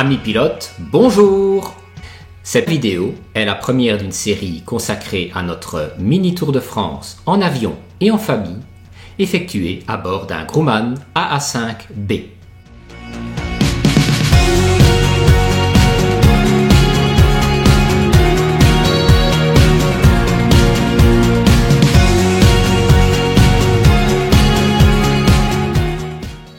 Amis pilotes, bonjour! Cette vidéo est la première d'une série consacrée à notre mini Tour de France en avion et en famille, effectuée à bord d'un Grumman AA5B.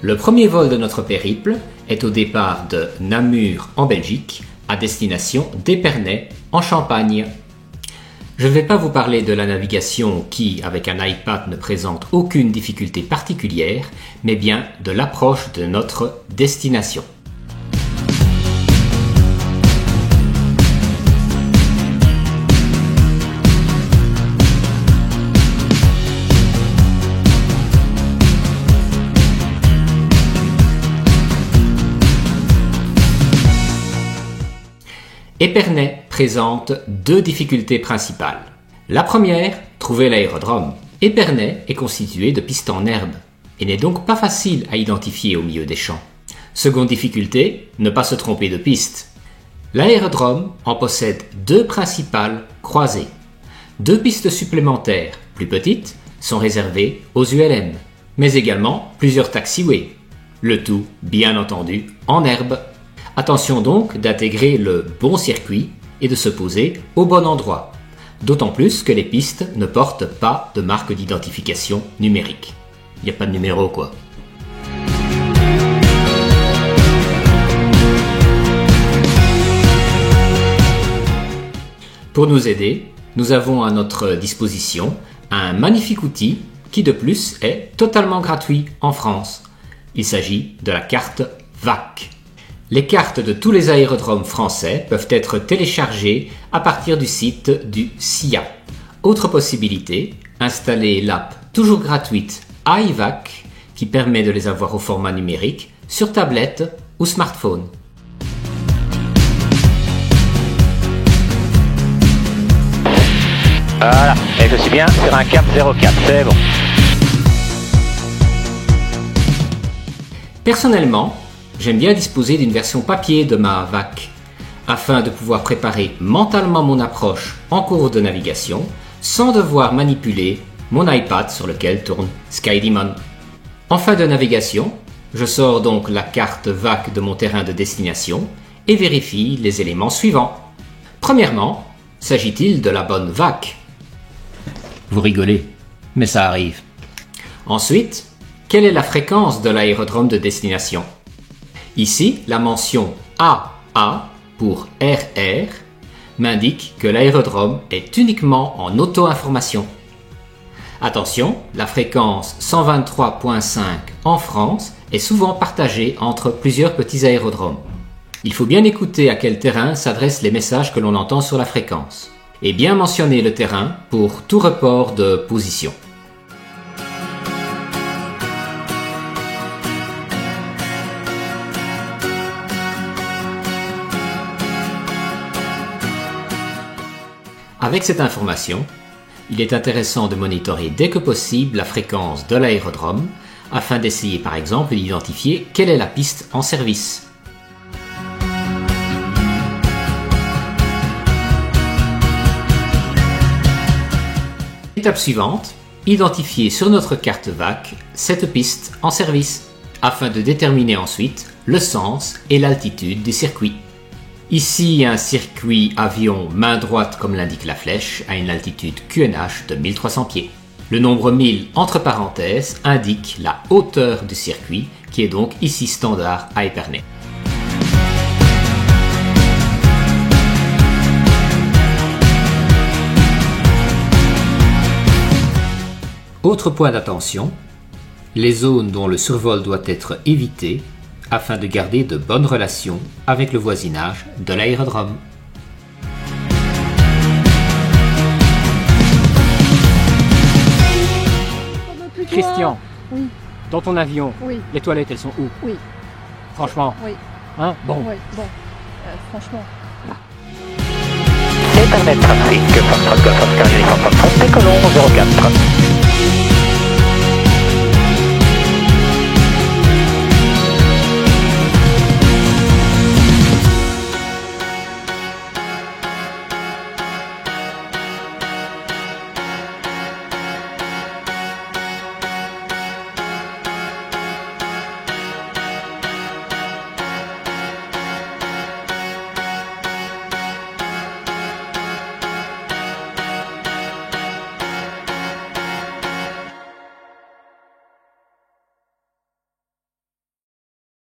Le premier vol de notre périple est au départ de Namur en Belgique à destination d'Épernay en Champagne. Je ne vais pas vous parler de la navigation qui, avec un iPad, ne présente aucune difficulté particulière, mais bien de l'approche de notre destination. Épernay présente deux difficultés principales. La première, trouver l'aérodrome. Épernay est constitué de pistes en herbe et n'est donc pas facile à identifier au milieu des champs. Seconde difficulté, ne pas se tromper de piste. L'aérodrome en possède deux principales croisées. Deux pistes supplémentaires, plus petites, sont réservées aux ULM, mais également plusieurs taxiways. Le tout, bien entendu, en herbe. Attention donc d'intégrer le bon circuit et de se poser au bon endroit, d'autant plus que les pistes ne portent pas de marque d'identification numérique. Il n'y a pas de numéro quoi. Pour nous aider, nous avons à notre disposition un magnifique outil qui de plus est totalement gratuit en France. Il s'agit de la carte VAC. Les cartes de tous les aérodromes français peuvent être téléchargées à partir du site du SIA. Autre possibilité, installer l'app toujours gratuite iVac qui permet de les avoir au format numérique sur tablette ou smartphone. Voilà, et je suis bien sur un cap 04, c'est bon. Personnellement, j'aime bien disposer d'une version papier de ma VAC, afin de pouvoir préparer mentalement mon approche en cours de navigation, sans devoir manipuler mon iPad sur lequel tourne SkyDemon. En fin de navigation, je sors donc la carte VAC de mon terrain de destination et vérifie les éléments suivants. Premièrement, s'agit-il de la bonne VAC? Vous rigolez, mais ça arrive. Ensuite, quelle est la fréquence de l'aérodrome de destination? Ici, la mention AA pour RR m'indique que l'aérodrome est uniquement en auto-information. Attention, la fréquence 123.5 en France est souvent partagée entre plusieurs petits aérodromes. Il faut bien écouter à quel terrain s'adressent les messages que l'on entend sur la fréquence et bien mentionner le terrain pour tout report de position. Avec cette information, il est intéressant de monitorer dès que possible la fréquence de l'aérodrome afin d'essayer par exemple d'identifier quelle est la piste en service. Étape suivante, identifier sur notre carte VAC cette piste en service afin de déterminer ensuite le sens et l'altitude du circuit. Ici, un circuit avion main droite comme l'indique la flèche à une altitude QNH de 1300 pieds. Le nombre 1000 entre parenthèses indique la hauteur du circuit qui est donc ici standard à Épernay. Autre point d'attention, les zones dont le survol doit être évité afin de garder de bonnes relations avec le voisinage de l'aérodrome. Christian, oui. Dans ton avion, Oui. Les toilettes, elles sont où? Oui. Franchement. Oui. Hein? Bon. Oui. Bon. Franchement. Épernay Trafic, Foxtrot Golf Oscar, Uniforme Foxtrot, décollons 04.